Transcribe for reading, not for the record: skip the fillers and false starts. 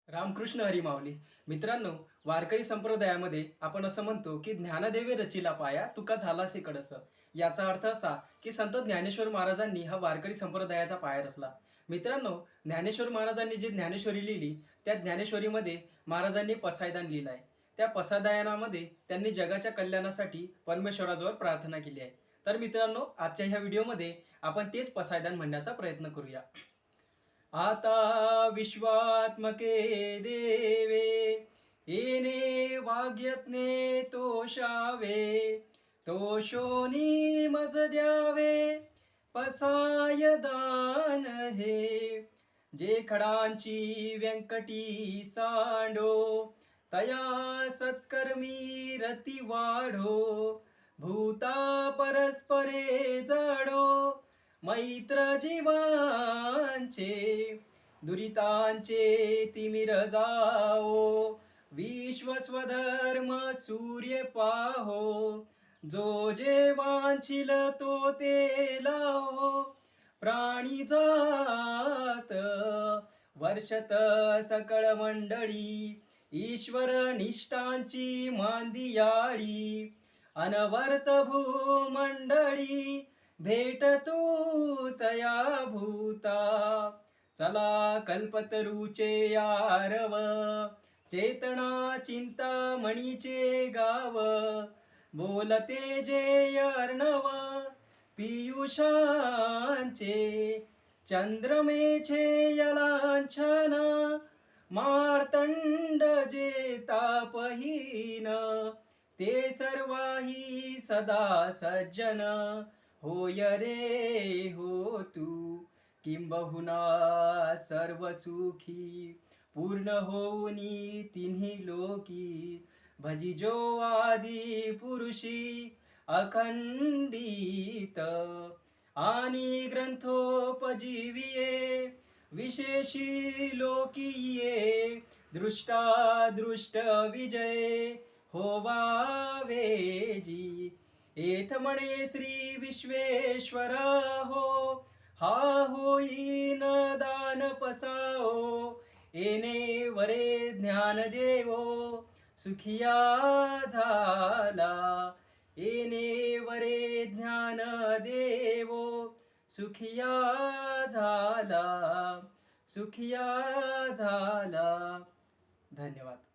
रामकृष्ण हरी माऊली. मित्रांनो, वारकरी संप्रदायामध्ये आपण असं म्हणतो की ज्ञानदेवे रचिला पाया तुका झालासे कडस. याचा अर्थ असा की संत ज्ञानेश्वर महाराजांनी हा वारकरी संप्रदायाचा पाया रचला. मित्रांनो, ज्ञानेश्वर महाराजांनी जी ज्ञानेश्वरी लिहिली त्या ज्ञानेश्वरीमध्ये महाराजांनी पसायदान लिहिलं आहे. त्या पसायदानामध्ये त्यांनी जगाच्या कल्याणासाठी परमेश्वराजवळ प्रार्थना केली आहे. तर मित्रांनो, आजच्या ह्या व्हिडिओमध्ये आपण तेच पसायदान म्हणण्याचा प्रयत्न करूया. आता विश्वात्मके देवे येणे वाग्यज्ञे तोषावे तोषोनी मज द्यावे पसाय दान हे जे खडांची व्यंकटी सांडो तया सत्कर्मी रती वाढो भूता परस्परे जडो मैत्र जीवांचे दुरितांचे तिमिर जाओ विश्वस्वधर्म सूर्य पाहो जो जे वांछिल तो ते लाहो प्राणी जात वर्षत सकळ मंडळी ईश्वर निष्ठांची मांदियाळी अनवर्त भूमंडळी भेट तू तया भूता चला कल्पतरूचे आरव चेतना चिंता मणीचे गाव बोलते जे अर्णव पियुषांचे चंद्रमेचे यलांछन मार्तंड जे तापहीन ते सर्वाही सदा सज्जन होय रे हो तू किंबहुना सर्व सुखी पूर्ण होऊनी तिन्ही लोकी भजिजो आदि पुरुषी अखंडित आणि ग्रंथोपजीविये विशेषी लोकीये दृष्टादृष्ट विजय होवावे जी एथ म्हणे श्री विश्वेश्वरा हो हा होईन दान पसाओ येणे वरे ज्ञान देवो सुखिया झाला येणे वरे ज्ञान देवो सुखिया झाला सुखिया झाला. धन्यवाद.